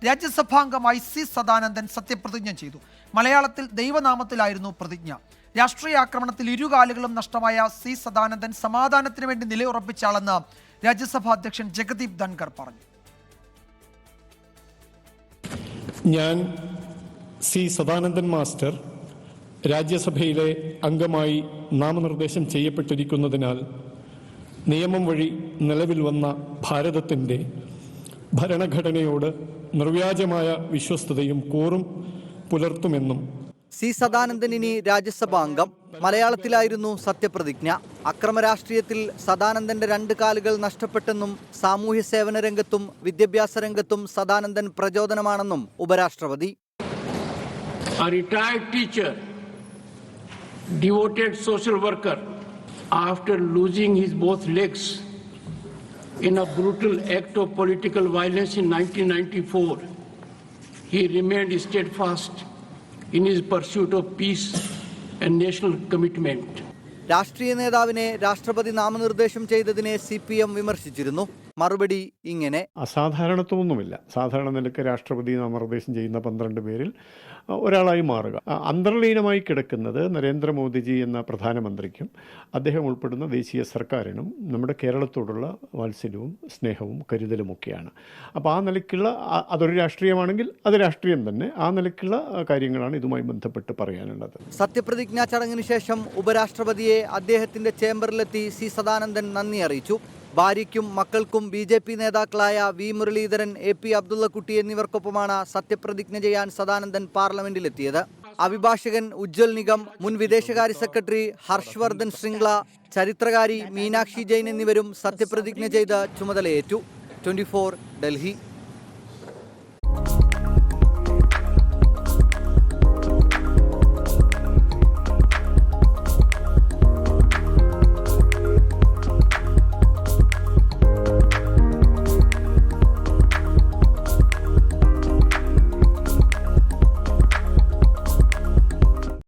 രാജ്യസഭാംഗമായി C Sadanandan സത്യപ്രതിജ്ഞ ചെയ്തു. മലയാളത്തിൽ ദൈവനാമത്തിലായിരുന്നു പ്രതിജ്ഞ. രാഷ്ട്രീയ ആക്രമണത്തിൽ ഇരുകാലുകളും നഷ്ടമായ സി സദാനന്ദൻ സമാധാനത്തിന് വേണ്ടി നിലയുറപ്പിച്ച ആളെന്ന് രാജ്യസഭാ അധ്യക്ഷൻ ജഗദീപ് ധൻഖർ പറഞ്ഞു. ഞാൻ സി സദാനന്ദൻ മാസ്റ്റർ രാജ്യസഭയിലെ അംഗമായി നാമനിർദ്ദേശം ചെയ്യപ്പെട്ടിരിക്കുന്നതിനാൽ നിയമം വഴി നിലവിൽ വന്ന ഭാരതത്തിൻ്റെ ഭരണഘടനയോട് നിർവ്യാജമായ വിശ്വസ്തതയും കൂറും പുലർത്തുമെന്നും. സി സദാനന്ദൻ ഇനി രാജ്യസഭാ അംഗം. മലയാളത്തിലായിരുന്നു സത്യപ്രതിജ്ഞ. അക്രമ രാഷ്ട്രീയത്തിൽ സദാനന്ദന്റെ 2 കാലുകൾ നഷ്ടപ്പെട്ടെന്നും സാമൂഹ്യ സേവന രംഗത്തും വിദ്യാഭ്യാസ രംഗത്തും സദാനന്ദൻ പ്രചോദനമാണെന്നും ഉപരാഷ്ട്രപതി. A retired teacher, devoted social worker, after losing his both legs in a brutal act of political violence in 1994, he remained steadfast in his pursuit of peace and national commitment. രാഷ്ട്രീയ നേതാവിനെ രാഷ്ട്രപതി നാമനിർദ്ദേശം ചെയ്തതിനെ CPM വിമർശിച്ചിരുന്നു. മറുപടി ഇങ്ങനെ: അസാധാരണത്വമൊന്നുമില്ല. സാധാരണ നിലയ്ക്ക് രാഷ്ട്രപതി നാമനിർദ്ദേശം ചെയ്യുന്ന 12 പേരിൽ ഒരാളായി മാറുക. അന്തർലീനമായി കിടക്കുന്നത് നരേന്ദ്രമോദിജി എന്ന പ്രധാനമന്ത്രിക്കും അദ്ദേഹം ഉൾപ്പെടുന്ന ദേശീയ സർക്കാരിനും നമ്മുടെ കേരളത്തോടുള്ള വാത്സല്യവും സ്നേഹവും കരുതലുമൊക്കെയാണ്. അപ്പോൾ ആ നിലയ്ക്കുള്ള അതൊരു രാഷ്ട്രീയമാണെങ്കിൽ അത് രാഷ്ട്രീയം തന്നെ. ആ നിലയ്ക്കുള്ള കാര്യങ്ങളാണ് ഇതുമായി ബന്ധപ്പെട്ട് പറയാനുള്ളത്. സത്യപ്രതിജ്ഞാ ചടങ്ങിന് ശേഷം ഉപരാഷ്ട്രപതിയെ അദ്ദേഹത്തിന്റെ ചേംബറിലെത്തി സി സദാനന്ദൻ നന്ദി അറിയിച്ചു. ഭാര്യയ്ക്കും മക്കൾക്കും BJP നേതാക്കളായ V മുരളീധരൻ, AP അബ്ദുള്ളക്കുട്ടി എന്നിവർക്കൊപ്പമാണ് സത്യപ്രതിജ്ഞ ചെയ്യാൻ സദാനന്ദൻ പാർലമെന്റിലെത്തിയത്. അഭിഭാഷകൻ ഉജ്ജ്വൽ നിഗം, മുൻ വിദേശകാര്യ സെക്രട്ടറി ഹർഷവർദ്ധൻ ശൃംഗ്ല, ചരിത്രകാരി മീനാക്ഷി ജെയിൻ എന്നിവരും സത്യപ്രതിജ്ഞ ചെയ്ത് ചുമതലയേറ്റു. 24 ഡൽഹി.